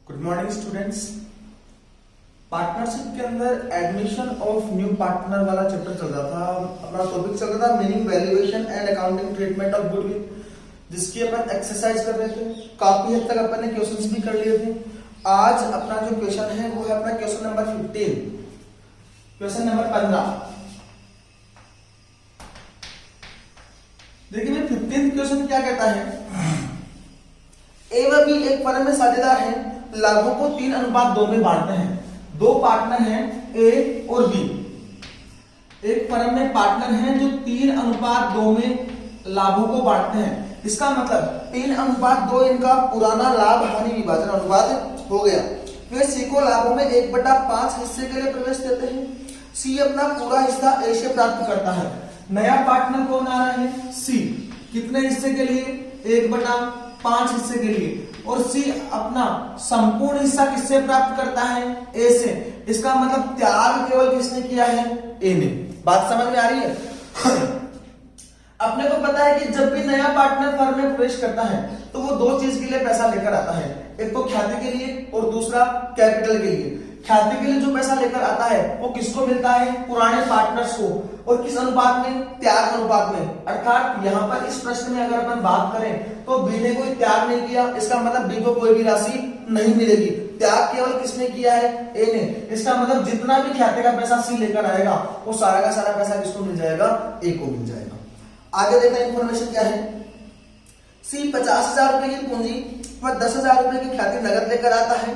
Good morning students. Partnership के अंदर admission of new partner वाला चैप्टर चल रहा था। अपना टॉपिक चल रहा था meaning, valuation and accounting treatment of goodwill, जिसकी अपन एक्सरसाइज कर रहे थे। काफी हद तक अपन ने क्वेश्चंस भी कर लिए थे। आज अपना जो क्वेश्चन है वो है अपना क्वेश्चन नंबर 15, क्वेश्चन नंबर 15। देखिए भाई 15th क्वेश्चन क्या कहता है, ए व बी एक फर्म में साझेदार हैं, लाभों को 3:2 में बांटते हैं। दो पार्टनर हैं ए और बी। एक फर्म में पार्टनर हैं जो 3:2 में लाभों को बांटते हैं। इसका मतलब 3:2 इनका पुराना लाभ हानि विभाजन अनुपात हो गया। वे सी को लाभों में 1/5 हिस्से के लिए प्रवेश देते हैं। सी अपना पूरा हिस्सा ए से प्राप्त करता है। नया पार्टनर कौन आ रहा है? सी। कितने हिस्से के लिए? 1/5 हिस्से के लिए। और सी अपना संपूर्ण हिस्सा किससे प्राप्त करता है? ए से। इसका मतलब त्याग केवल किसने किया है? ए ने। बात समझ में आ रही है? अपने को पता है कि जब भी नया पार्टनर फर्म में प्रवेश करता है तो वो दो चीज के लिए पैसा लेकर आता है, एक तो ख्याति के लिए और दूसरा कैपिटल के लिए। ख्याति के लिए जो पैसा लेकर आता है वो किसको मिलता है? पुराने पार्टनर्स को। और किस अनुपात में? त्याग अनुपात में। अर्थात यहाँ पर इस प्रश्न में अगर अपन बात करें तो बी ने कोई त्याग नहीं किया, इसका मतलब बी को कोई भी राशि नहीं मिलेगी। त्याग केवल किसने किया है? ए ने। इसका मतलब जितना भी ख्याति का पैसा सी लेकर आएगा वो सारा का सारा पैसा किसको मिल जाएगा? ए को मिल जाएगा। आगे देखते हैं इंफॉर्मेशन क्या है। सी 50,000 रुपए की पूंजी व 10,000 रुपए की ख्याति नगद लेकर आता है।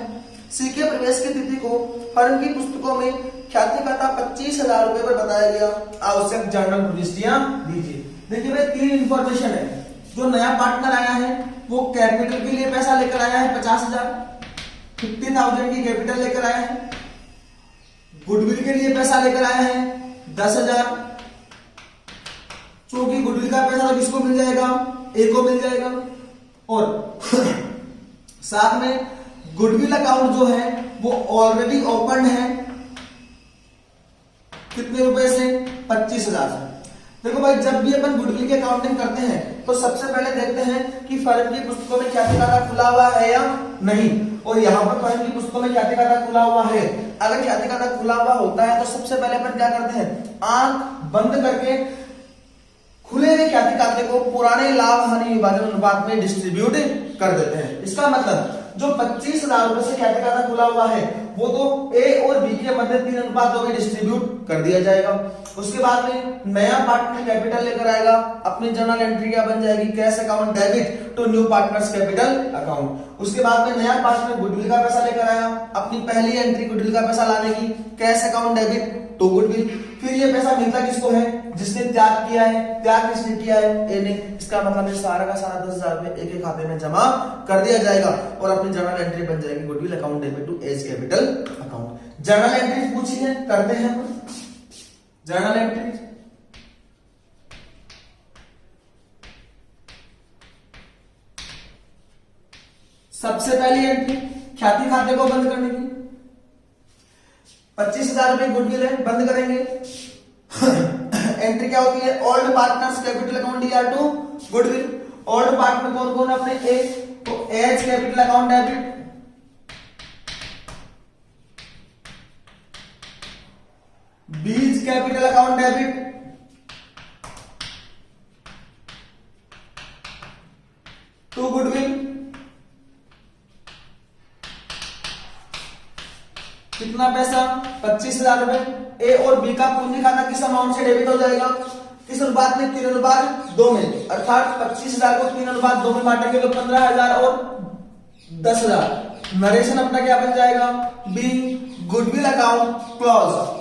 सी के प्रवेश की तिथि को फर्म की पुस्तकों में ख्याति खाता 25,000 रुपए पर बताया गया। आवश्यक जर्नल प्रविष्टियां दीजिए। देखिए भाई 3 इंफॉर्मेशन है। जो नया पार्टनर आया है वो कैपिटल के लिए पैसा लेकर आया है 50,000, 50,000 की कैपिटल लेकर आया है। गुडविल के लिए पैसा लेकर आया है 10,000, क्योंकि गुडविल का पैसा तो किसको मिल जाएगा? ए को मिल जाएगा। और साथ में गुडविल अकाउंट जो है वो ऑलरेडी ओपन है। कितने रुपए से? 25,000 से। देखो भाई जब भी अपन गुडविल की अकाउंटिंग करते हैं तो सबसे पहले देखते हैं कि फर्म की पुस्तकों में ख्याति खाता खुला हुआ है या नहीं। और यहाँ पर फर्म की पुस्तकों में ख्याति खाता खुला हुआ है। अगर ख्याति खाता खुला हुआ होता है तो सबसे पहले अपन क्या करते हैं? आंख बंद करके खुले हुए ख्याति खाते को पुराने लाभ हानि विभाजन अनुपात में डिस्ट्रीब्यूट कर देते हैं। इसका मतलब जो 25,000 रुपए से ख्याति खाता खुला हुआ है वो तो ए और बी के मध्य 3:2 में डिस्ट्रीब्यूट कर दिया जाएगा। उसके बाद में नया पार्टनर कैपिटल लेकर आएगा। अपनी जर्नल एंट्री क्या बन जाएगी? Cash account debit to new partners capital account. उसके बाद में नया पार्टनर गुडविल का पैसा लेकर आया। अपनी पहली एंट्री गुडविल का पैसा लाने की, cash account debit to goodwill. फिर ये पैसा मिलता किसको है? जिसने त्याग किया है। त्याग किसने किया है? ए ने। इसका मतलब ये सारा का सारा 10,000 रुपए एक खाते में जमा कर दिया जाएगा और अपनी जर्नल एंट्री बन जाएगी goodwill account debit to A's capital account. Journal entry पूछी है, करते हैं जर्नल एंट्री। सबसे पहली एंट्री ख्याति खाते को बंद करने की। 25,000 रुपए गुडविल है, बंद करेंगे। एंट्री क्या होती है? Old partners capital account DR to goodwill. Old partner कौन कौन अपने? ए, तो A's capital account debit, B's capital account debit, to goodwill. कितना पैसा? 25,000 रुपए। ए और बी का पूंजी खाता किस अमाउंट से डेबिट हो जाएगा? किस अनुपात में? 3:2 में। अर्थात 25,000 को 3:2 में बांटेंगे तो 15,000 और 10,000। नरेशन अपना क्या बन जाएगा? B goodwill account close.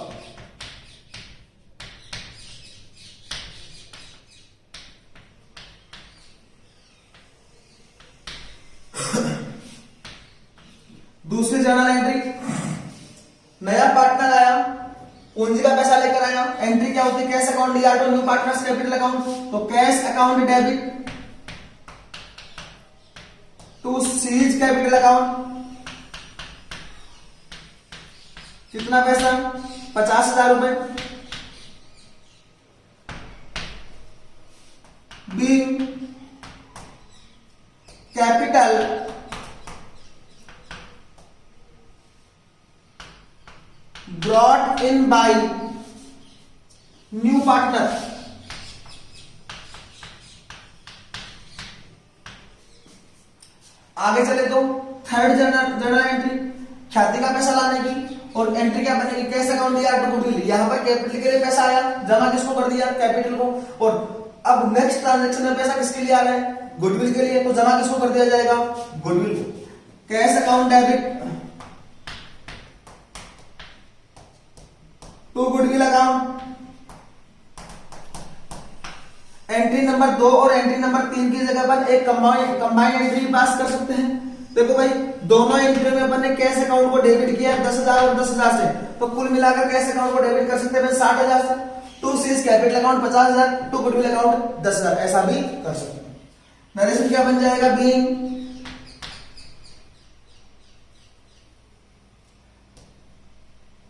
दूसरी जर्नल एंट्री, नया पार्टनर आया, पूंजी का पैसा लेकर आया। एंट्री क्या होती है? Cash account DR to new partners capital account. तो cash account debit to C's capital account. कितना पैसा? 50,000 रुपए। B capital brought in by new partner. आगे चले तो थर्ड जर्नल एंट्री ख्याति का पैसा लाने की, और एंट्री क्या बनेगी, कैश अकाउंट दिया टू गुडविल, यहां पर कैपिटल के लिए पैसा आया, जमा किसको कर दिया, कैपिटल को। और अब नेक्स्ट ट्रांजैक्शन में पैसा किसके लिए आ रहा है, गुडविल के लिए, तो जमा किसको कर दिया जाएगा, गुडविल को। Cash account debit to goodwill account. Entry number 2 और एंट्री नंबर 3 की जगह पर एक कंबाइंड एंट्री पास कर सकते हैं। देखो भाई, दोनों एंट्री में अपन ने कैश अकाउंट को डेबिट किया 10,000 और 10,000 से, तो कुल मिलाकर कैश अकाउंट को डेबिट कर सकते हैं 60,000 से। To C's capital account 50,000, to goodwill account 10,000, ऐसा भी कर सकते हैं। नरेशन क्या बन जाएगा, being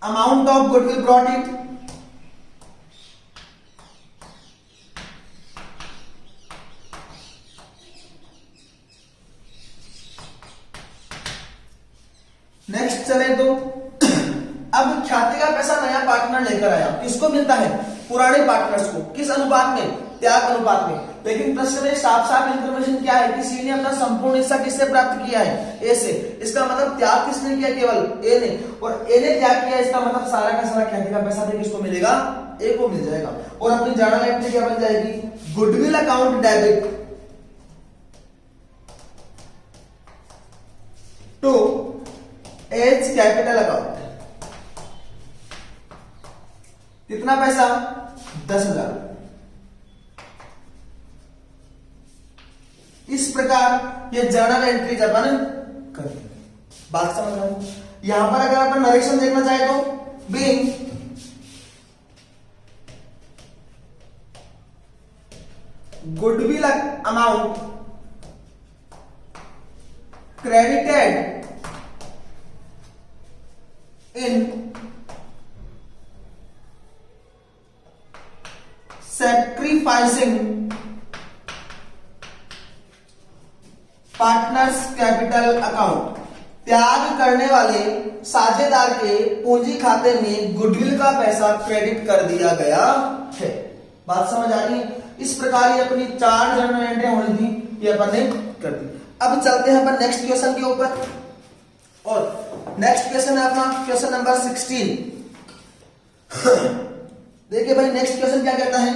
amount of goodwill brought in next चले तो अब ख्याति का पैसा नया पार्टनर लेकर आया, किसको मिलता है, पुराने पार्टनर्स को। किस अनुपात में, त्याग अनुपात में। लेकिन प्रश्न में साफ साफ इंफॉर्मेशन क्या है कि सी ने अपना संपूर्ण हिस्सा किससे प्राप्त किया है, ए से। इसका मतलब त्याग किसने किया, केवल ए ने, और ए ने त्याग किया, इसका मतलब सारा का सारा ख्याति का पैसा भी किसको मिलेगा, ए को मिल जाएगा। और अपनी जर्नल एंट्री क्या बन जाएगी, goodwill account debit to A's capital account. कितना पैसा, 10,000। इस प्रकार ये जर्नल एंट्री अपन करते हैं। बात समझ रहे हैं। यहां पर अगर अपन नरेशन देखना चाहे तो being goodwill amount credited in sacrificing partners capital account। त्याग करने वाले साझेदार के पूंजी खाते में गुडविल का पैसा क्रेडिट कर दिया गया है। बात समझ आ रही है। इस प्रकार ये अपनी 4 जर्नल एंट्री होनी थी, ये अपन ने कर दी। अब चलते हैं अपन नेक्स्ट क्वेश्चन के ऊपर, और नेक्स्ट क्वेश्चन है अपना क्वेश्चन नंबर 16। देखिए भाई, नेक्स्ट क्वेश्चन क्या कहता है,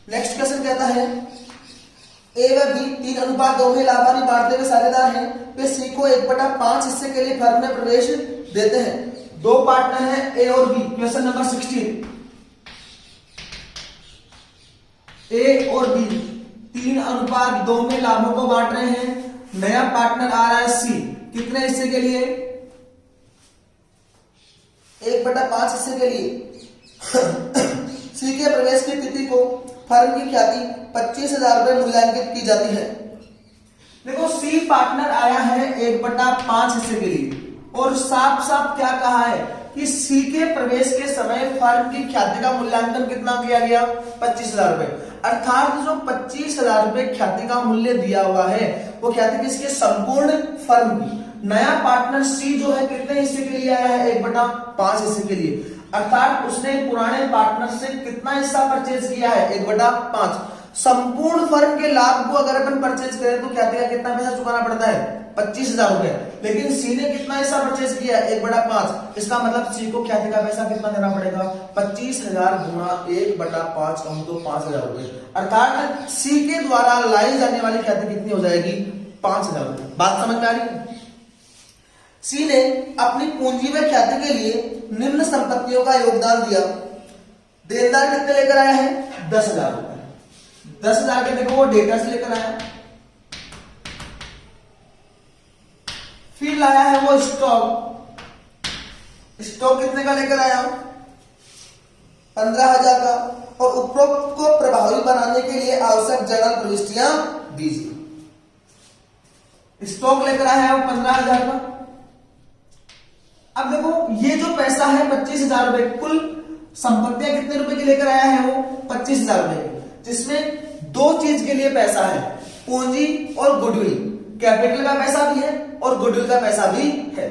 नेक्स्ट क्वेश्चन कहता है ए व बी 3:2 में लाभार्थी बांटते हुए साझेदार हैं, वे सी को 1/5 हिस्से के लिए फर्म में प्रवेश देते हैं। 2 पार्टनर हैं ए और बी। क्वेश्चन नंबर 16, ए और बी 3:2 में लाभों को बांट रहे हैं। नया पार्टनर आ रहा है सी, कितने हिस्से के लिए, 1/5 हिस्से के लिए। सी के प्रवेश की तिथि को फर्म की ख्याति 25,000 रुपए मूल्यांकित की जाती है। देखो, सी पार्टनर आया है 1/5 हिस्से के लिए, और साफ साफ क्या कहा है कि सी के प्रवेश के समय फर्म की ख्याति का मूल्यांकन कितना किया गया, 25,000 रुपए। अर्थात जो 25,000 रुपए ख्याति का मूल्य दिया हुआ है, वो ख्याति किसके, संपूर्ण फर्म की। नया पार्टनर सी जो है कितने हिस्से के लिए आया है, 1/5 हिस्से के लिए। अर्थात उसने पुराने पार्टनर से कितना हिस्सा परचेज किया है, 1/5। संपूर्ण फर्म के लाभ को अगर अपन परचेज करें तो ख्याति का कितना पैसा चुकाना पड़ता है, 25,000 रुपए। लेकिन सी ने कितना हिस्सा परचेज किया है, 1/5। इसका मतलब सी को ख्याति का पैसा कितना देना पड़ेगा, 25,000 गुणा 1/5 कहूं तो 5,000 रुपए। अर्थात सी के द्वारा लाई जाने वाली ख्याति कितनी हो जाएगी, 5,000 रुपए। बात समझ में आ रही है। सी ने अपनी पूंजी व ख्याति के लिए निम्न संपत्तियों का योगदान दिया। देनदार कितने लेकर आया है, 10,000 रुपए। 10,000 के देखो वो डेटर्स लेकर आया, फिर लाया है वो स्टॉक। स्टॉक कितने का लेकर आया, 15,000 का। और उपरोक्त को प्रभावी बनाने के लिए आवश्यक जर्नल प्रविष्टियां दीजिए। स्टॉक लेकर आया है वो 15,000 का। अब देखो, ये जो पैसा है 25,000 रुपए, कुल संपत्तियां कितने रुपए की लेकर आया है वो 25,000 रुपए की, जिसमें दो चीज के लिए पैसा है, पूंजी और गुडविल। कैपिटल का पैसा भी है और गुडविल का पैसा भी है।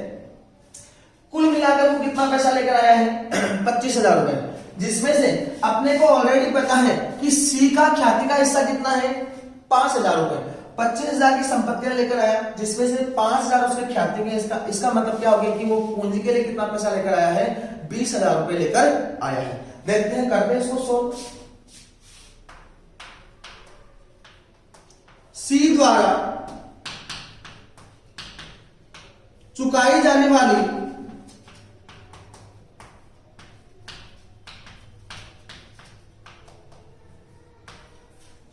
कुल मिलाकर वो कितना पैसा लेकर आया है 25,000 रुपए, जिसमें से अपने को ऑलरेडी पता है कि सी का ख्याति का हिस्सा कितना है 5,000 रुपए। 25,000 की संपत्तियां लेकर आया, जिसमें से 5,000 उसके ख्याति के, इसका मतलब क्या हो गया कि वो पूंजी के लिए कितना पैसा लेकर आया है 20,000 रुपए लेकर आया है। देखते हैं, करते हैं इसको सोल्व। सी द्वारा चुकाई जाने वाली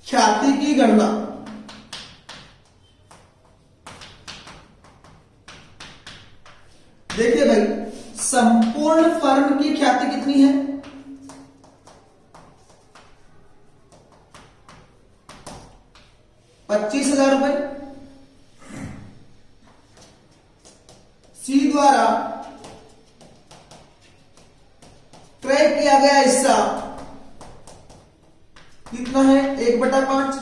ख्याति की गणना देखिए भाई, संपूर्ण फर्म की ख्याति कितनी है 25,000 रुपए। सी द्वारा क्रय किया गया हिस्सा कितना है 1/5,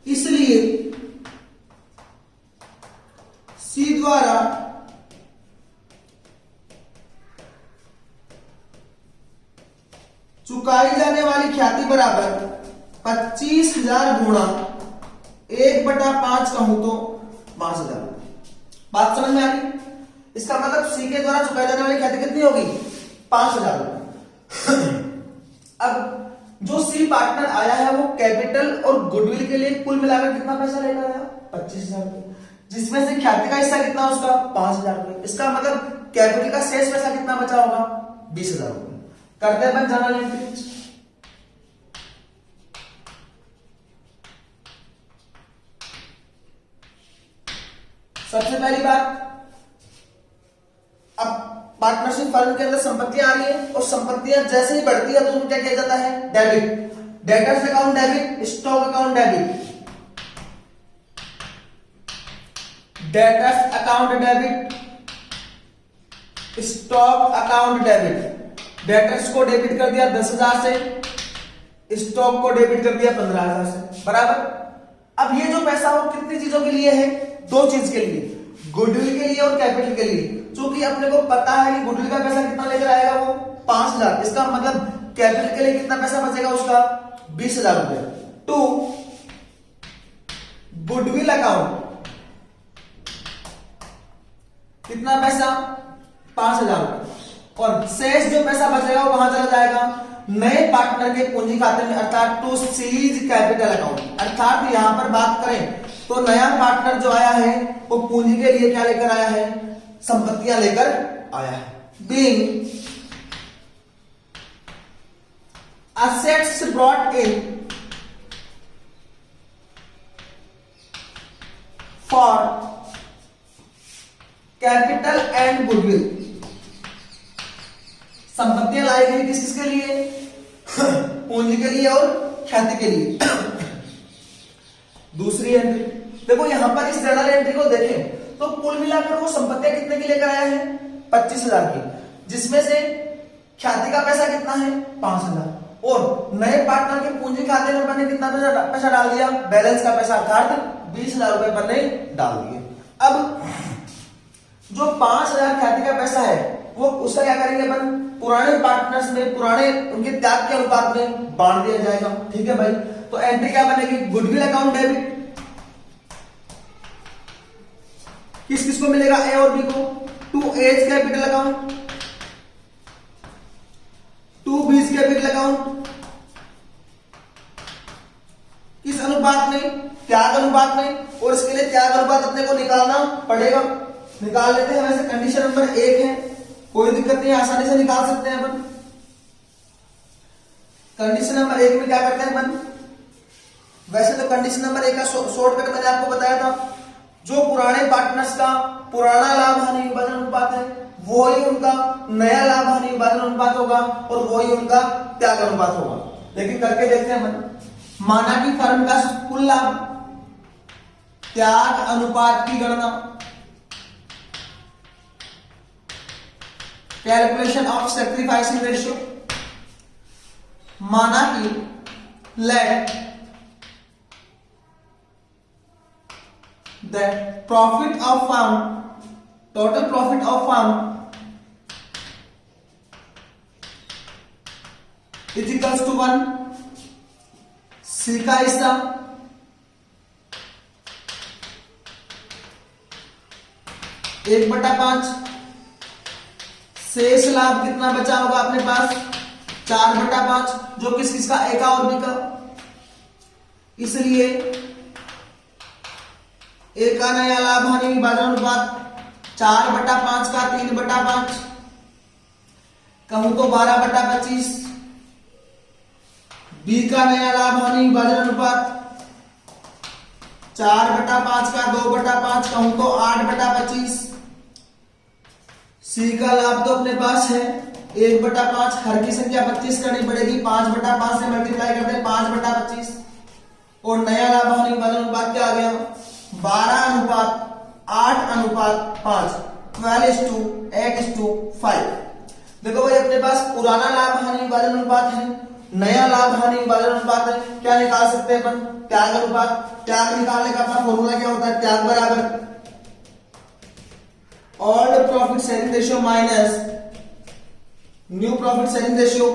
इसलिए सी द्वारा चुकाई जाने वाली ख्याति बराबर 25,000 गुणा 1/5 कहूं तो 5,000। बात समझ में आ रही? इसका मतलब सी के द्वारा चुकाई जाने वाली ख्याति कितनी होगी 5,000 रुपए। अब जो सी पार्टनर आया है वो कैपिटल और गुडविल के लिए कुल मिलाकर कितना पैसा लेकर आया 25,000 रुपए, जिसमें से ख्याति का हिस्सा कितना उसका 5,000 रुपए। इसका मतलब कैपिटल का शेष पैसा कितना बचा होगा 20,000 रुपए। करते हैं जर्नल एंट्री। सबसे पहली बात, अब पार्टनरशिप फर्म के अंदर संपत्तियां आ रही है और संपत्तियां जैसे ही बढ़ती है तो उनको क्या किया जाता है debit. Debtors account debit, stock account debit, debtors account debit, stock account debit. Debtors को डेबिट कर दिया 10,000 से, स्टॉक को डेबिट कर दिया 15,000 से, बराबर। अब ये जो पैसा वो कितनी चीजों के लिए है, दो चीज के लिए, गुडविल के लिए और कैपिटल के लिए। क्योंकि अपने को पता है कि गुडविल का पैसा कितना लेकर आएगा वो 5,000, इसका मतलब कैपिटल के लिए कितना पैसा बचेगा उसका 20,000 रुपए। टू गुडविल अकाउंट कितना पैसा 5,000 रुपए, और शेष जो पैसा बचेगा वो कहां चला जाएगा नए पार्टनर के पूंजी खाते में, अर्थात टू सीज कैपिटल अकाउंट। अर्थात यहां पर बात करें तो नया पार्टनर जो आया है वो पूंजी के लिए क्या लेकर आया है, संपत्तियां लेकर आया है। Being assets brought in for capital and goodwill, संपत्तियां लाई गई किस किसके लिए पूंजी के लिए और ख्याति के लिए। दूसरी एंट्री देखो, यहां पर इस जर्नल एंट्री को देखें तो कुल मिलाकर वो संपत्तियां कितने की लेकर आया है 25,000 की, जिसमें से ख्याति का पैसा कितना है 5,000, और नए पार्टनर के पूंजी खाते में मैंने कितना पैसा डाल दिया, बैलेंस का पैसा अर्थात 20,000 रुपए मैंने डाल दिए। अब जो 5,000 ख्याति का पैसा है वो उसका क्या करेंगे अपन, पुराने पार्टनर्स में, पुराने उनके त्याग के अनुपात में बांट दिया जाएगा। ठीक है भाई, तो एंट्री क्या बनेगी, गुडविल अकाउंट डेबिट किस किस को मिलेगा, ए और बी को, to A's capital account, to B's capital account, किस अनुपात में, त्याग अनुपात में, और इसके लिए त्याग अनुपात अपने को निकालना पड़ेगा। निकाल लेते हैं, वैसे कंडीशन नंबर 1 है, कोई दिक्कत नहीं, आसानी से निकाल सकते हैं अपन। कंडीशन नंबर 1 में क्या करते हैं अपन, वैसे तो कंडीशन नंबर 1 का शॉर्टकट मैंने आपको बताया था, जो पुराने पार्टनर्स का पुराना लाभ हानि विभाजन अनुपात है वही उनका नया लाभ हानि विभाजन अनुपात होगा और वही उनका त्याग अनुपात होगा। लेकिन करके देखते हैं अपन। माना कि फर्म का कुल लाभ त्याग अनुपात की गणना, कैलकुलेशन ऑफ सैक्रिफाइसिंग रेशियो, माना कि let the profit of firm, total profit of firm is equals to 1, C का हिस्सा एक बटा 5, शेष लाभ कितना बचा होगा अपने पास 4 बटा 5, जो किस किसका, ए का और बी का। इसलिए ए का नया लाभ हानि विभाजन अनुपात 4 बटा 5 का 3 बटा 5, कहूं तो 12 बटा 25, बी का नया लाभ हानि विभाजन अनुपात 4 बटा 5 का 2 बटा 5, कहूं तो 8 बटा 25, सी का लाभ तो अपने पास है 1 बटा 5, हर की संख्या 25 करनी पड़ेगी, 5 बटा 5 से मल्टीप्लाई करते हैं 5 बटा 25, और नया लाभ हानि विभाजन अनुपात क्या आ गया 12 अनुपात 8 अनुपात 5, 12:8:5। देखो भाई अपने पास पुराना लाभ हानि विभाजन अनुपात है, नया लाभ हानि विभाजन अनुपात है, क्या निकाल सकते हैं अपन, त्याग अनुपात। त्याग निकालने का अपना फॉर्मूला क्या होता है, त्याग बराबर old profit sharing ratio minus new profit sharing ratio.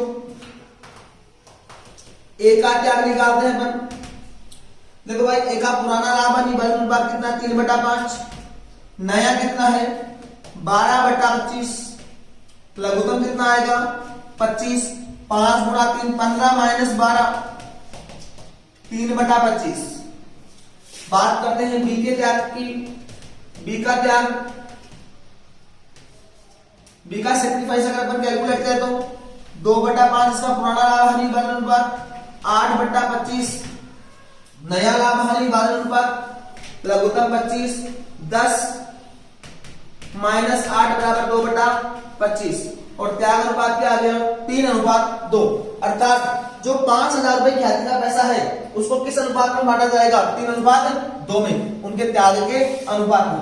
A का त्याग निकालते हैं अपन। देखो भाई ए का पुराना लाभ हानि विभाजन अनुपात कितना 3 बटा 5, नया कितना है 12 बटा 25, लघुत्तम कितना आएगा 25, 5 गुणा 3 15 माइनस 12 3 बटा 25। बात करते हैं बी के त्याग की। बी का त्याग, बी का सेक्रीफाइस अगर अपन कैलकुलेट करें तो 2 बटा 5 इसका पुराना लाभ हानि विभाजन अनुपात, 8 बटा 25 नया लाभ हानि विभाजन अनुपात, लघुत्तम 25, 10 माइनस 8 बराबर 2 बटा 25, और त्याग अनुपात क्या आ गया 3 अनुपात 2। अर्थात जो 5,000 रुपए ख्याति का पैसा है उसको किस अनुपात में बांटा जाएगा 3 अनुपात 2 में, उनके त्याग के अनुपात में।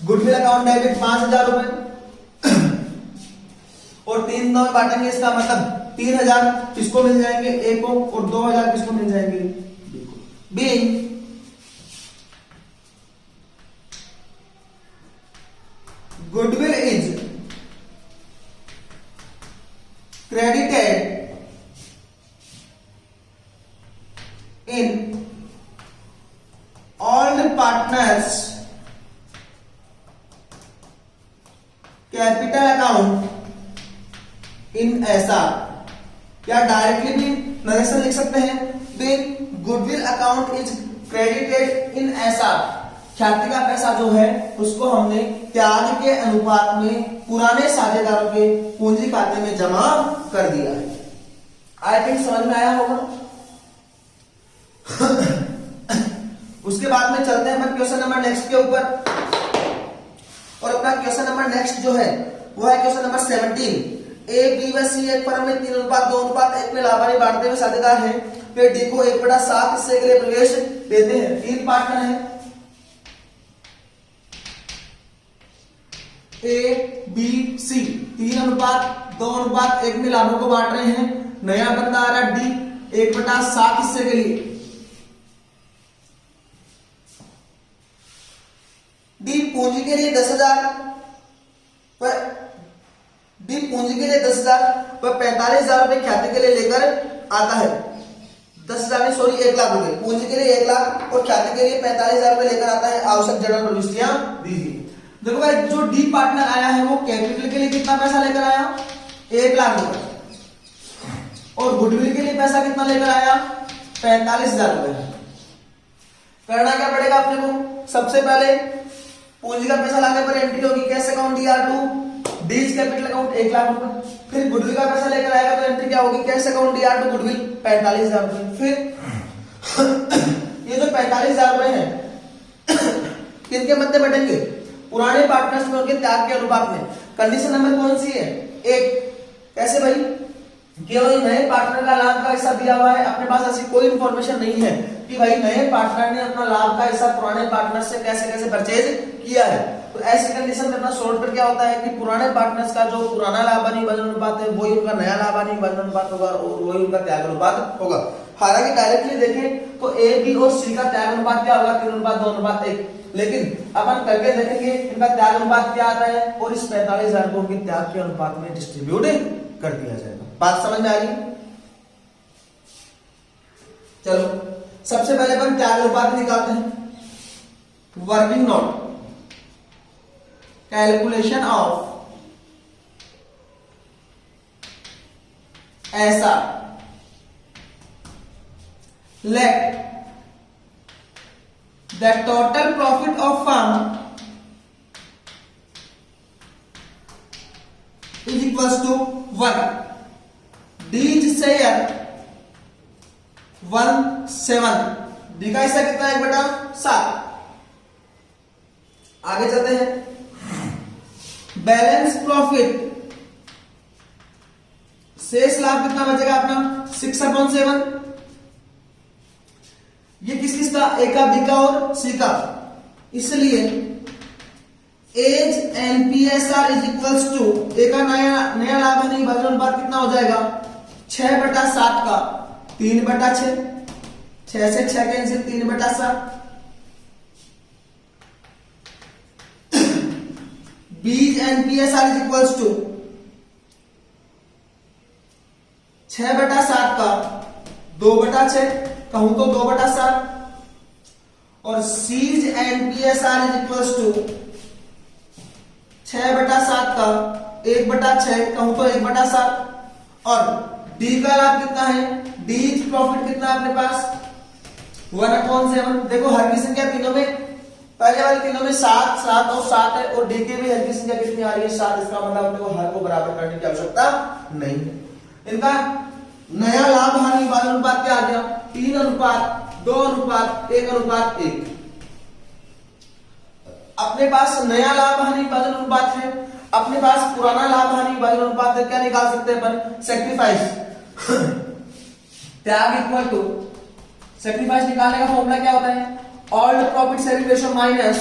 गुडविल अकाउंट डेबिट 5,000 रुपए और 3 में बांटेंगे, इसका मतलब 3,000 किसको मिल जाएंगे ए को, और 2,000 किसको मिल जाएंगे बी को। B goodwill is credited in all the partners capital account in ऐसा, या डायरेक्टली भी नरेशन लिख सकते हैं, then goodwill account is credited in ऐसा, ख्याति का पैसा जो है उसको हमने त्याग के अनुपात में पुराने साझेदारों के पूंजी खाते में जमा कर दिया है। आई थिंक समझ में आया होगा। उसके बाद में चलते हैं अपन क्वेश्चन नंबर नेक्स्ट के ऊपर, और अपना क्वेश्चन नंबर नेक्स्ट जो है वो है क्वेश्चन नंबर 17। ए बी व सी एक फर्म में 3 अनुपात 2 अनुपात 1 में लाभ हानि बांटते हुए साझेदार है, फिर डी को 1/7 हिस्से के लिए प्रवेश देते हैं। 3 पार्टनर है ए बी सी, 3 अनुपात 2 अनुपात 1 में लाभों को बांट रहे हैं। नया बंदा आ रहा डी 1/7 हिस्से के लिए। डी पूंजी के लिए 10,000 पर डी पूंजी के लिए 10,000 पर 45,000 रुपए ख्याति के लिए लेकर आता है। 10,000 नहीं सॉरी 1 लाख रुपए, पूंजी के लिए 1 लाख और ख्याति के लिए 45,000 रुपए लेकर आता है। आवश्यक जनरल प्रविष्टियां दीजिए। देखो भाई जो डी पार्टनर आया है वो कैपिटल के लिए कितना पैसा लेकर आया 1 लाख रुपए, और गुडविल के लिए पैसा कितना लेकर आया 45,000 रुपए। करना क्या पड़ेगा अपने को, सबसे पहले पूंजी का पैसा लाने पर एंट्री होगी कैश अकाउंट DR2 डीज कैपिटल अकाउंट 1 लाख रुपए, फिर गुडविल का पैसा लेकर आएगा तो एंट्री क्या होगी कैश अकाउंट DR2 गुडविल 45,000 रुपए। फिर ये जो 45,000 रुपए है किनके मध्य बटेंगे पुराने पार्टनर्स में उनके त्याग के अनुपात में। कंडीशन नंबर कौन सी है 1। कैसे भाई, केवल नए पार्टनर का लाभ का हिस्सा दिया हुआ है, अपने पास ऐसी कोई इंफॉर्मेशन नहीं है कि भाई नए पार्टनर ने अपना लाभ का हिस्सा पुराने पार्टनर से कैसे कैसे परचेज किया है। तो ऐसी कंडीशन में अपना शॉर्ट कट क्या होता है कि पुराने पार्टनर्स का जो पुराना लाभानी विभाजन अनुपात है वही उनका नया लाभानी विभाजन अनुपात होगा और वही उनका त्याग अनुपात होगा। हालांकि डायरेक्टली देखें तो ए बी और सी का त्याग अनुपात क्या होगा, 3:2:1, लेकिन अपन करके देखेंगे इनका त्याग अनुपात क्या आता है और इस 45,000 को उनके त्याग के अनुपात में डिस्ट्रीब्यूट कर दिया जाएगा। बात समझ में आ रही? चलो सबसे पहले अपन त्याग अनुपात निकालते हैं। वर्किंग नोट, कैलकुलेशन ऑफ ऐसा let the total profit of firm is equals to 1, D's share 1/7, D का हिस्सा कितना है बेटा 7। आगे चलते हैं। बैलेंस प्रॉफिट, शेष लाभ कितना बचेगा अपना 6/7। ये किस किस का, ए का, बी का और सी का, इसलिए as NPSR is equals to A का नया लाभानी विभाजन अनुपात कितना हो जाएगा 6/7 का 3/6, 6 से 6 कैंसिल 3/7। बीज एनपीएसआर इज इक्वल्स टू 6/7 का 2/6, कहूं तो 2/7, और C's NPSR is equals to 6/7 का 1/6, कहूं तो 1/7, और डी का लाभ कितना है, डी प्रॉफिट कितना है अपने पास 1/7। देखो हर की संख्या तीनों में, पहले वाले तीनों में 7, 7 और 7 है, और डी के भी हर की संख्या कितनी आ रही है 7। इसका मतलब अपने को हर को बराबर करने की आवश्यकता नहीं है। इनका नया लाभ हानि विभाजन अनुपात क्या आ गया 3:2:1:1। अपने पास नया लाभ हानि विभाजन अनुपात है, अपने पास पुराना लाभ हानि विभाजन अनुपात है, क्या निकाल सकते हैं अपन, सैक्रिफाइस त्याग इक्वल टू, सैक्रिफाइस निकालने का फॉर्मूला क्या होता है, old profit sharing ratio minus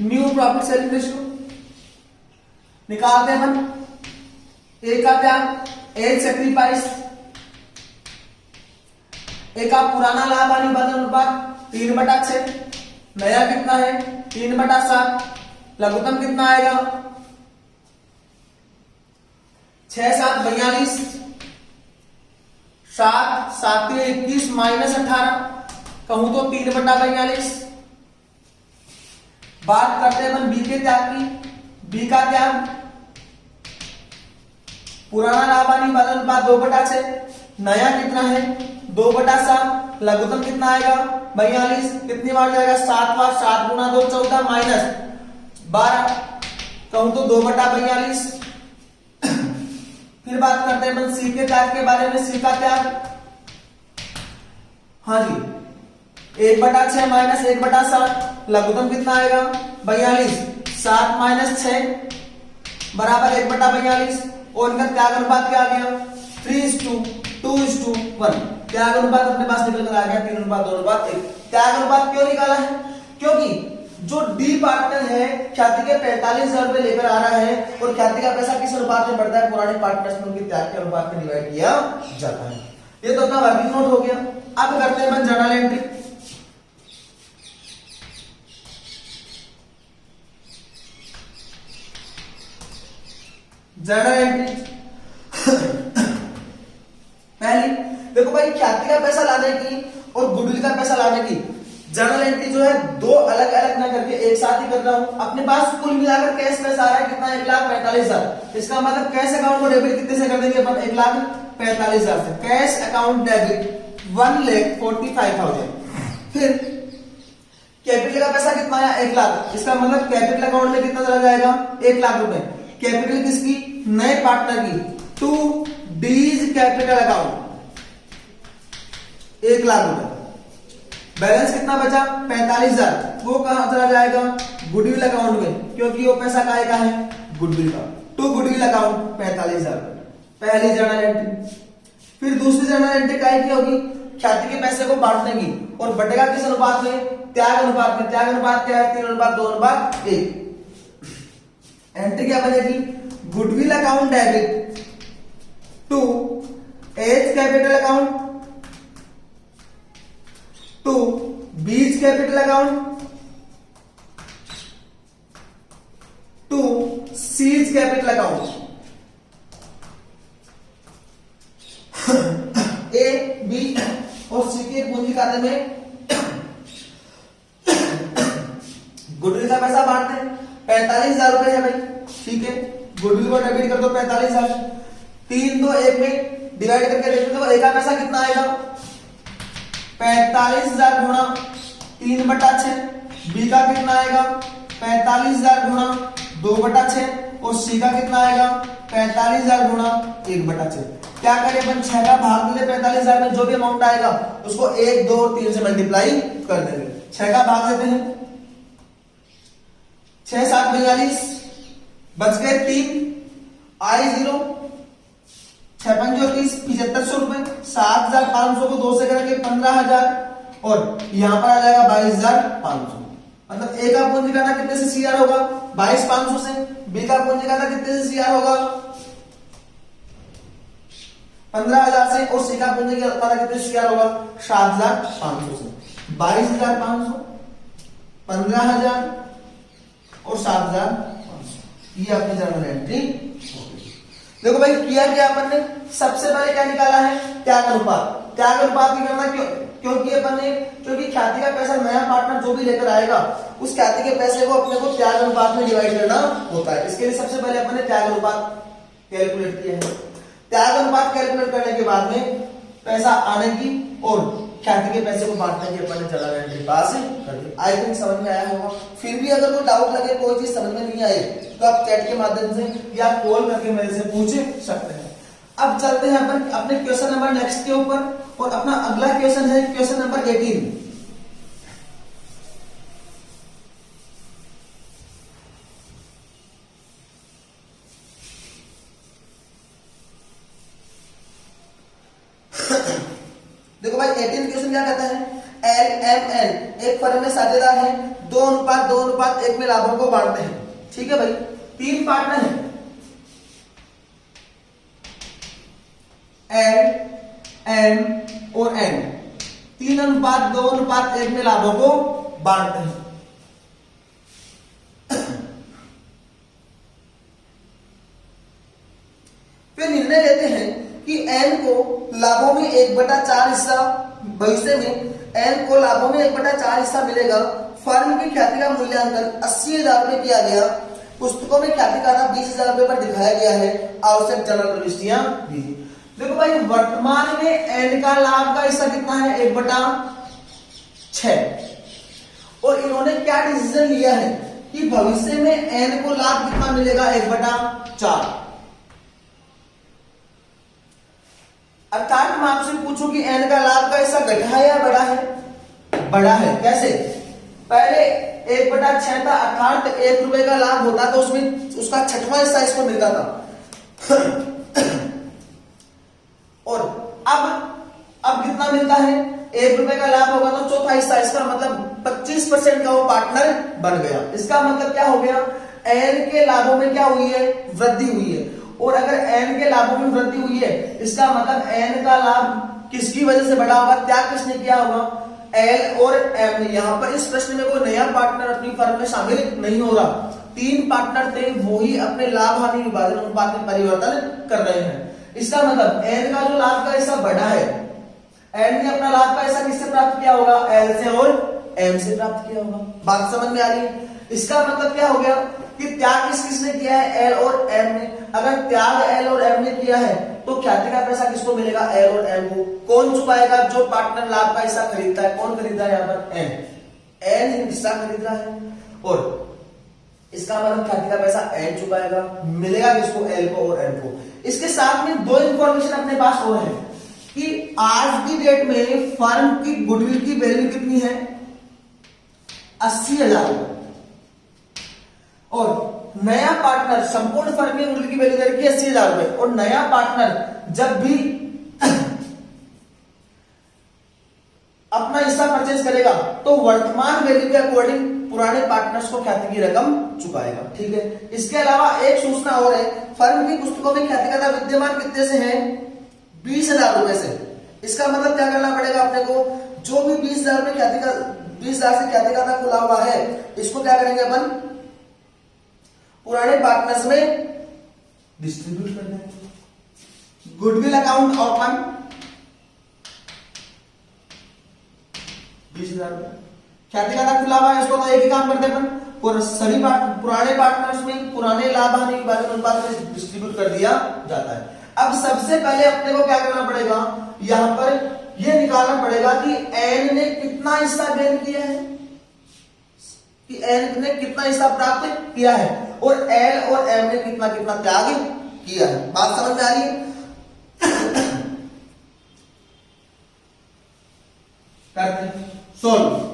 new profit sharing ratio. निकालते हैं अपन ए का त्याग, एज सैक्रिफाइस, एक आप पुराना लाभ हानि विभाजन अनुपात 3/6, नया कितना है 3/7, लघुत्तम कितना आएगा 6×7 42, 7 7 21 -18, कहूं तो 3/42। बात करते हैं अपन बी के त्याग की। बी का त्याग पुराना लाभ हानि विभाजन अनुपात 2/6, नया कितना है 2/7, लघुत्तम कितना आएगा 42, कितनी बार जाएगा 7 बार, 7 गुना 2 14 -12, कहूं तो 2/42। फिर बात करते हैं अपन सी के त्याग के बारे में। सी का त्याग, हाँ जी 1/6 -1/7, लघुत्तम कितना आएगा 42, 7 - 6 बराबर 1/42, और इनका त्याग अनुपात क्या आ गया 3:2:1। त्याग अनुपात अपने पास निकल कर आ गया 3:2:1। त्याग अनुपात क्यों निकाला है, क्योंकि जो डी पार्टनर है ख्याति के 45,000 रुपए लेकर आ रहा है, और ख्याति का पैसा किस अनुपात में बढ़ता है, पुराने पार्टनर्स में उनके त्याग के अनुपात में डिवाइड किया जाता है। ये तो अपना वर्किंग नोट हो गया। अब करते हैं जर्नल एंट्री। जर्नल एंट्री पहली देखो भाई, ख्याति का पैसा लाने की और गुडविल का पैसा लाने की जर्नल एंट्री जो है दो अलग अलग ना करके एक साथ ही कर रहा हूं। अपने पास कुल मिलाकर कैश पैसा आ रहा है कितना 1,45,000। इसका मतलब कैश अकाउंट को डेबिट कितने से कर देंगे अपन 1,45,000 से। Cash account debit 1,45,000। फिर कैपिटल का पैसा कितना आया 1 लाख। इसका मतलब कैपिटल अकाउंट में कितना चला जाएगा 1 लाख रुपए। कैपिटल किसकी, नए पार्टनर की, to D's capital account 1 lakh रुपए। बैलेंस कितना बचा 45,000, वो कहां चला जाएगा गुडविल अकाउंट में, क्योंकि वो पैसा काहे का है गुडविल का। टू गुडविल अकाउंट 45,000 पहली जर्नल एंट्री। फिर दूसरी जर्नल एंट्री काहे की होगी, ख्याति के पैसे को बांटने की, और बढ़ेगा किस अनुपात में, त्याग अनुपात में। त्याग अनुपात क्या है 3:2:1। एंट्री क्या बनेगी, goodwill account debit to A's capital account to B's capital account to C's capital account. A B और सी के पूंजी खाते में गुडविल का पैसा बांटते हैं, 45,000 रुपए है भाई, ठीक है, गुडविल को डेबिट कर दो 45,000, 3 2 1 में डिवाइड करके देखते हो, ए का पैसा कितना आएगा, 45,000 गुणा 3/6, बी का कितना आएगा 45,000 गुणा 2/6 और सी का कितना आएगा 45,000 गुणा 1/6। क्या करें अपन, 6 का भाग देते 45,000 में जो भी अमाउंट आएगा उसको 1 2 और 3 से मल्टीप्लाई कर देंगे। 6 का भाग देते हैं, 6 7 42, बच गए 3, आई 0, 6 5 30, 7500 रुपए, 7,500 को 2 से करेंगे 15,000 और यहां पर आ जाएगा 22,500। मतलब ए का पूंजी खाता कितने से सीआर होगा, 22,500 से, बी का पूंजी खाता कितने से सीआर होगा 15,000 से और सी का पूंजी खाता कितने से सीआर होगा 7,500 से। 22,500, 15,000 और 7,500, ये आपकी जर्नल एंट्री। देखो भाई किया क्या अपन ने, सबसे पहले क्या निकाला है, त्याग अनुपात। त्याग अनुपात की गणना क्योंकि अपन ने, क्योंकि ख्याति का पैसा नया पार्टनर जो भी लेकर आएगा उस ख्याति के पैसे को अपने को त्याग अनुपात में डिवाइड करना होता है। इसके लिए सबसे पहले अपन ने त्याग अनुपात कैलकुलेट किया है। त्याग अनुपात कैलकुलेट करने के बाद में पैसा आने की और ख्याति के पैसे को बांटने की अपन ने जर्नल एंट्री पास कर दी। आई थिंक समझ में आया होगा। फिर भी अगर कोई डाउट लगे, कोई चीज समझ में नहीं आए तो आप चैट के माध्यम से या कॉल करके मेरे से पूछ सकते हैं। अब चलते हैं अपन अपने क्वेश्चन नंबर नेक्स्ट के ऊपर, और अपना अगला क्वेश्चन है क्वेश्चन नंबर 18। देखो भाई 18 क्वेश्चन क्या कहता है, एल एम एन एक फर्म में साझेदार है, 2:2:1 में लाभों को बांटते हैं। ठीक है भाई, 3 पार्टनर हैं, एल एम और एन, 3:2:1 में लाभों को बांटते हैं। फिर निर्णय लेते हैं कि एन को लाभों में 1/4 हिस्सा, भविष्य में एन को लाभों में 1/4 हिस्सा मिलेगा। फर्म की ख्याति का मूल्यांकन 80,000 रुपए किया गया। पुस्तकों में ख्याति का 20,000 रुपए पर दिखाया गया है। आवश्यक जर्नल प्रविष्टियां दीजिए। देखो भाई वर्तमान में एन का लाभ का हिस्सा कितना है 1/6, और इन्होंने क्या डिसीजन लिया है कि भविष्य में एन को लाभ कितना मिलेगा 1/4। अर्थात मैं आपसे पूछूं कि एन का लाभ का हिस्सा घटा है या बड़ा है, बड़ा है। कैसे, पहले 1/6 था, अर्थात 1 रुपए का लाभ होता तो उसमें उसका 6वां हिस्सा इसको मिलता था। और अब कितना मिलता है, 1 रुपए का लाभ होगा तो 4वां हिस्सा, इसका मतलब 25% का वो पार्टनर बन गया। इसका मतलब क्या हो गया, एन के लाभों में क्या हुई है, वृद्धि हुई है। और अगर एन के लाभों में वृद्धि हुई है, इसका मतलब एन का लाभ किसकी वजह से बढ़ा होगा, त्याग किसने किया होगा, एल और एम ने। यहां पर इस प्रश्न में कोई नया पार्टनर अपनी फर्म में शामिल नहीं हो रहा, 3 पार्टनर थे, वो ही अपने लाभ हानि विभाजन अनुपात में परिवर्तन कर रहे हैं। इसका मतलब एन का जो लाभ का हिस्सा बढ़ा है, एन ने अपना लाभ का हिस्सा किससे प्राप्त किया होगा, एल से और एम से प्राप्त किया होगा। बात समझ में आ रही है। इसका मतलब क्या हो गया कि त्याग किसने किया है, एल और एम ने। अगर त्याग एल और एम ने किया है तो ख्याति का पैसा किसको मिलेगा, एल और एम को। कौन चुकाएगा, जो पार्टनर लाभ का हिस्सा खरीदता है। कौन खरीद रहा है यहाँ पर, एन हिस्सा खरीद रहा है, और इसका मतलब ख्याति का पैसा एन चुकाएगा, मिलेगा किसको, एल को और एम को। इसके साथ में 2 इंफॉर्मेशन अपने पास और है कि आज की डेट में फर्म की गुडविल की वैल्यू कितनी है, 80,000 रुपए, और नया पार्टनर संपूर्ण फर्म की गुडविल की वैल्यू करेगी 80,000 रुपए, और नया पार्टनर जब भी अपना हिस्सा परचेज करेगा तो वर्तमान वैल्यू के अकॉर्डिंग पुराने पार्टनर्स को ख्याति की रकम चुकाएगा। ठीक है, इसके अलावा एक सूचना और है, फर्म की पुस्तकों में ख्याति खाता विद्यमान कितने से है? 20,000 रुपए से। इसका मतलब क्या करना पड़ेगा अपने को, जो भी 20,000 में ख्याति का 20,000 से ख्याति खाता खुला हुआ है, इसको क्या करेंगे अपन, पुराने पार्टनर्स में डिस्ट्रीब्यूट कर देंगे। गुडविल अकाउंट ओपन 20,000 रुपए, ख्याति खाता खुला हुआ है, इसको तो एक ही काम करते हैं अपन, सभी पुराने पार्टनर्स में पुराने लाभ हानि विभाजन अनुपात में डिस्ट्रीब्यूट कर दिया जाता है। अब सबसे पहले अपने को क्या करना पड़ेगा, यहां पर यह निकालना पड़ेगा कि एन ने कितना हिस्सा गेन किया है, कि एन ने कितना हिस्सा प्राप्त किया है, और एल और एम ने कितना कितना त्याग किया है। बात समझ में आ रही है? करते हैं सोल्व।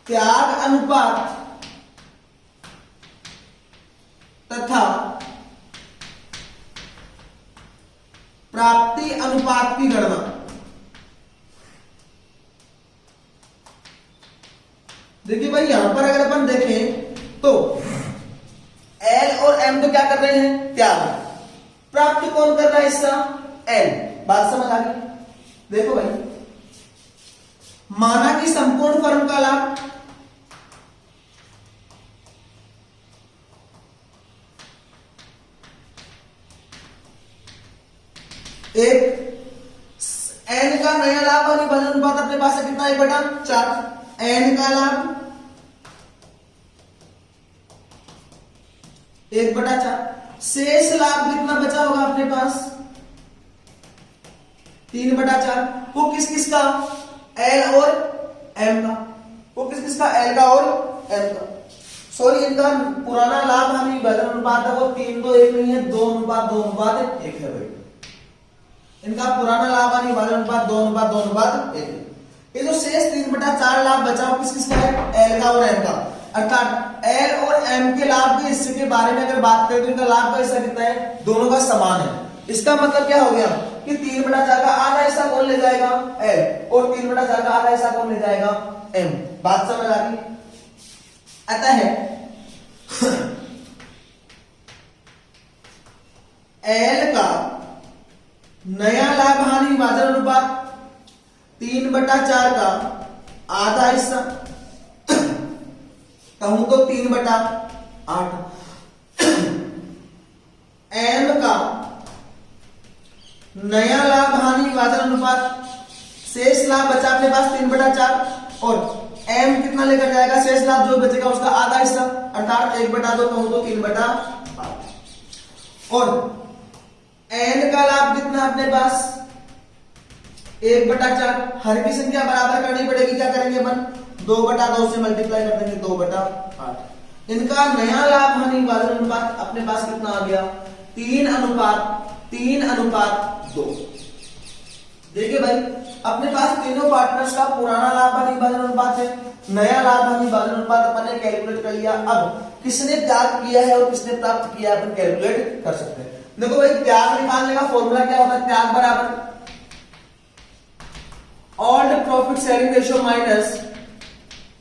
त्याग अनुपात तथा प्राप्ति अनुपात की गणना। देखिए भाई, यहां पर अगर अपन देखें तो एल और एम तो क्या कर रहे हैं, त्याग। प्राप्त कौन कर रहा है हिस्सा, एल। बात समझ आ गई? देखो भाई, माना कि संपूर्ण फर्म का लाभ एक एन का नया लाभ और विभाजन अनुपात अपने पास है कितना, 1/4। एन का लाभ 1/4, शेष लाभ कितना बचा होगा अपने पास, 3/4। वो किस किस का, एल और एम का। वो किस किस का, एल का और एम का। सॉरी, इनका पुराना लाभ हानि विभाजन अनुपात है वो 3:1 नहीं है, 2:2:1 है भाई। इनका पुराना लाभ हानि विभाजन अनुपात 2:2:1 है। ये जो शेष 3/4 लाभ बचा वो किस किस का है, एल का और एम का। अर्थात एल और एम के लाभ के हिस्से के बारे में अगर बात करें तो इनका लाभ का हिस्सा कितना है, दोनों का समान है। इसका मतलब क्या हो गया कि 3/4 का आधा हिस्सा कौन ले जाएगा, एल, और 3/4 का आधा हिस्सा कौन ले जाएगा, एम। बात समझ आ रही? अतः एल का नया लाभ हानि विभाजन अनुपात 3/4 का आधा हिस्सा, कहूं तो 3/8। एम का नया लाभ हानि विभाजन अनुपात, शेष लाभ बचा अपने पास 3/4, और एम कितना लेकर जाएगा, शेष लाभ जो बचेगा उसका आधा हिस्सा, अर्थात 1/2 कहूं तो 3/8। और एन का लाभ कितना अपने पास, 1/4। हर की संख्या बराबर करनी पड़ेगी, क्या करेंगे अपन, 2/2 से मल्टीप्लाई कर देंगे, 2/8। इनका नया लाभ हानि विभाजन अनुपात अपने पास कितना आ गया, 3:2। देखिए भाई, अपने पास तीनों पार्टनर्स का पुराना लाभ हानि विभाजन अनुपात है, नया लाभ हानि विभाजन अनुपात अपन ने कैलकुलेट कर लिया। अब किसने त्याग किया है और किसने प्राप्त किया है अपन कैलकुलेट कर सकते हैं। देखो भाई, त्याग निकालने का फॉर्मूला क्या होता है, त्याग बराबर old profit sharing ratio minus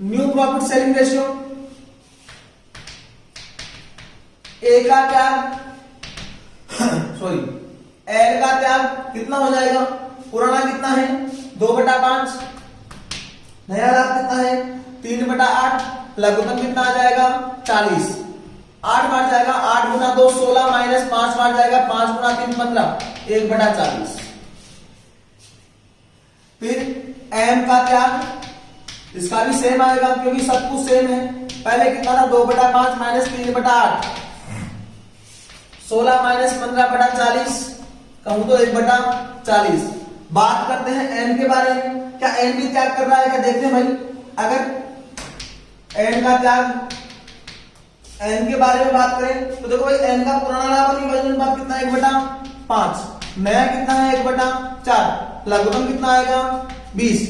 new profit sharing ratio. A का त्याग सॉरी एल का त्याग कितना हो जाएगा, पुराना कितना है 2/5, नया लाभ कितना है 3/8, लघुत्तम कितना आ जाएगा 40। 8 बार जाएगा, 8 गुना 2 16 माइनस 5 बार जाएगा, 5 गुना 3 15, 1/40। फिर एम का त्याग, इसका भी सेम आएगा क्योंकि सब कुछ सेम है। पहले कितना था 2/5 माइनस 3/8, 16 माइनस 15/40, कहूं तो 1/40। बात करते हैं एन के बारे में, क्या एन भी त्याग कर रहा है क्या, देखते हैं भाई। अगर एन का त्याग, एन के बारे में बात करें तो देखो भाई, एन का पुराना लाभ हानि विभाजन अनुपात कितना है 1/5, नया कितना है 1/4, लघुत्तम कितना आएगा 20।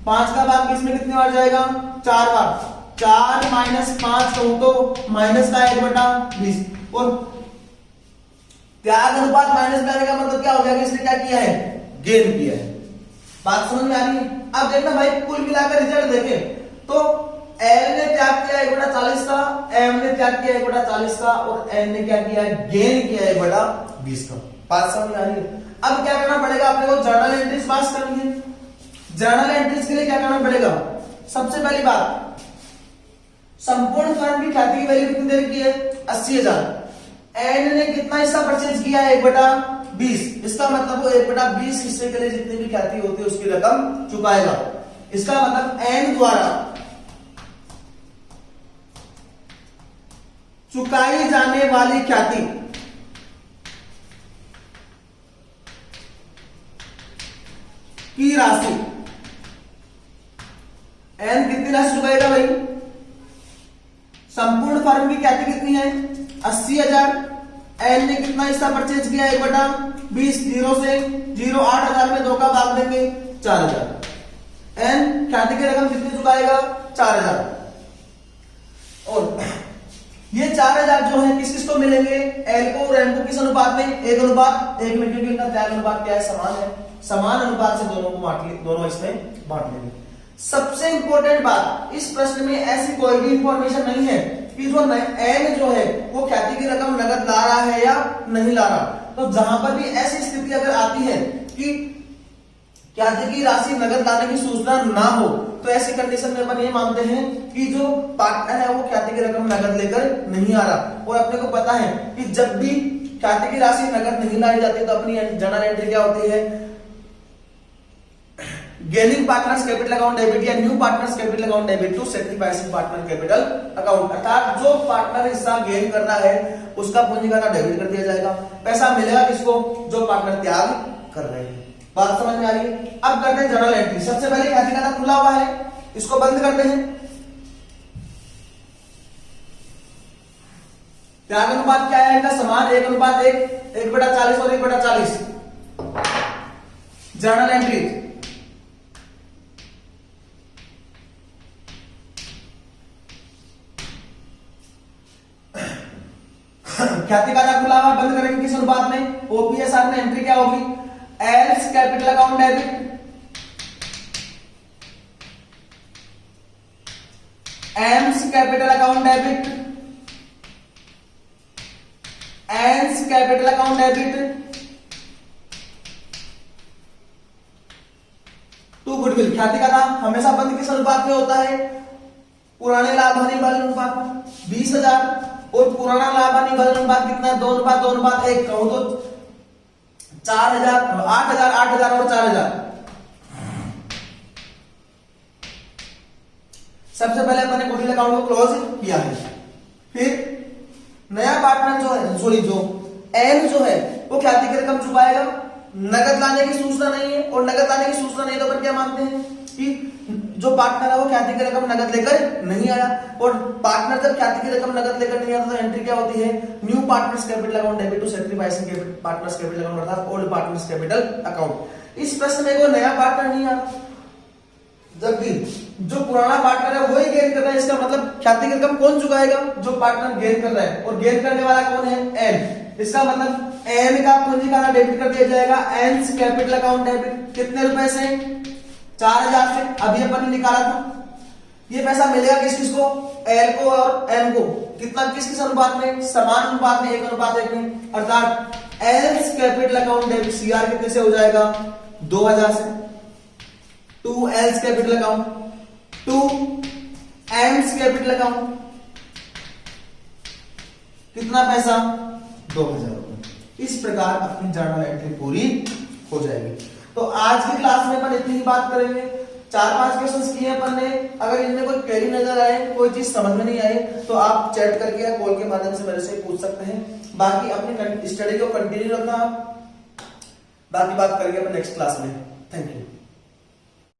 5 का भाग 20 में कितनी बार जाएगा 4 बार, 4 माइनस 5 कहूं तो माइनस का 1/20। और त्याग अनुपात माइनस में आने का मतलब क्या हो गया कि इसने क्या किया है गेन किया है। बात समझ में आ रही है? अब देखना भाई कुल मिलाकर रिजल्ट देखें तो एल ने त्याग किया 1/40 का, एम ने त्याग किया 1/40 का और एन ने क्या किया है, गेन किया 1/20 का। बात समझ में आ रही है? अब क्या करना पड़ेगा अपने को, जर्नल एंट्रीज पास करनी है। जर्नल एंट्रीज के लिए क्या करना पड़ेगा, सबसे पहली बात संपूर्ण फर्म की ख्याति की वैल्यू कितनी दे रखी है, 80,000। एन ने कितना हिस्सा परचेज किया है, 1/20। इसका मतलब वो 1/20 हिस्से के लिए जितनी भी ख्याति होती है उसकी रकम चुकाएगा। इसका मतलब एन द्वारा चुकाई जाने वाली ख्याति की राशि, एन कितनी राशि चुकाएगा भाई, संपूर्ण फर्म की ख्याति कितनी है 80,000। एन ने कितना हिस्सा परचेज किया 1/20, 0 से 0, 8,000 में 2 का भाग देंगे 4,000। एन ख्याति की रकम कितनी चुकाएगा, 4,000। और ये 4,000 जो है किस किस को मिलेंगे, एल को और एम को किस अनुपात में, 1:1 में, क्योंकि इनका त्याग अनुपात क्या है, समान है। समान अनुपात से दोनों को दोनों इसमें बांट लेंगे। सबसे इंपॉर्टेंट बात, इस प्रश्न में ऐसी कोई भी इंफॉर्मेशन नहीं है कि जो एन जो है वो ख्याति की रकम नगद ला रहा है या नहीं ला रहा। तो जहां पर भी ऐसी स्थिति अगर आती है कि ख्याति की राशि नगद लाने की सूचना ना हो, तो ऐसी कंडीशन में अपन ये मानते हैं कि जो पार्टनर है वो ख्याति की रकम नगद लेकर नहीं आ रहा। और अपने को पता है कि जब भी ख्याति की राशि नगद नहीं लाई जाती तो अपनी जर्नल एंट्री क्या होती है, gaining partners capital account debit या new partners capital account debit to sacrificing partner capital account. अर्थात जो पार्टनर हिस्सा गेन कर रहा है उसका पूंजी खाता डेबिट कर दिया जाएगा। पैसा मिलेगा किसको, जो पार्टनर त्याग कर रहे हैं। बात समझ में आ रही है? अब करते हैं जर्नल एंट्री। सबसे पहले ख्याति खाता खुला हुआ है, इसको बंद करते हैं। त्याग अनुपात क्या है इनका, समान 1:1, 1/40 और 1/40। जर्नल एंट्री ख्याति खाता खुला हुआ, बंद करेंगे किस अनुपात में, ओपीएसआर में एंट्री क्या होगी, L's capital account debit, M's capital account debit, N's capital account debit to goodwill. ख्याति खाता हमेशा बंद किस अनुपात में होता है, पुराने लाभ हानि वाले अनुपात में। 20,000 और पुराना लाभ हानि वाला अनुपात कितना है, 2:1 कहूं तो 4,000, 8,000, 8,000 और 4,000। सबसे पहले अपने गुडविल अकाउंट को क्लोज किया है। फिर नया पार्टनर जो है, सॉरी जो एन जो है वो ख्याति की रकम चुकाएगा। नगद लाने की सूचना नहीं है, और नगद लाने की सूचना नहीं तो अपन क्या मानते हैं कि जो पार्टनर है वो ख्याति की रकम नगद लेकर नहीं आया। और पार्टनर जब ख्याति की रकम नगद लेकर नहीं आता तो एंट्री क्या होती है, new partners capital account debit to sacrificing partners capital account, अर्थात ओल्ड पार्टनर्स कैपिटल अकाउंट। इस प्रश्न में कोई नया पार्टनर नहीं आया, जबकि जो पुराना पार्टनर है वही गेन कर रहा है। इसका मतलब ख्याति की रकम कौन चुकाएगा, जो पार्टनर गेन कर रहा है, और गेन करने वाला कौन है, एन। इसका मतलब एन का पूंजी खाता डेबिट कर दिया जाएगा, एन्स कैपिटल अकाउंट डेबिट। कितने रुपए से, 4,000 से। अभी अपन ने निकाला था। ये पैसा मिलेगा किस किस को, एल को और एम को। कितना, किस किस अनुपात में, समान अनुपात में, 1:1 में। अर्थात L's capital account debit CR कितने से हो जाएगा, 2,000 से। To L's capital account to M's capital account, कितना पैसा, 2,000 रुपए। इस प्रकार अपनी जर्नल एंट्री पूरी हो जाएगी। तो आज की क्लास में अपन इतनी ही बात करेंगे। 4-5 क्वेश्चंस किए अपन ने। अगर इनमें कोई क्वेरी नजर आए, कोई चीज समझ में नहीं आई, तो आप चैट करके या कॉल के माध्यम से मेरे से पूछ सकते हैं। बाकी अपनी स्टडी को कंटिन्यू रखना। बाकी बात करेंगे अपन नेक्स्ट क्लास में। Thank you.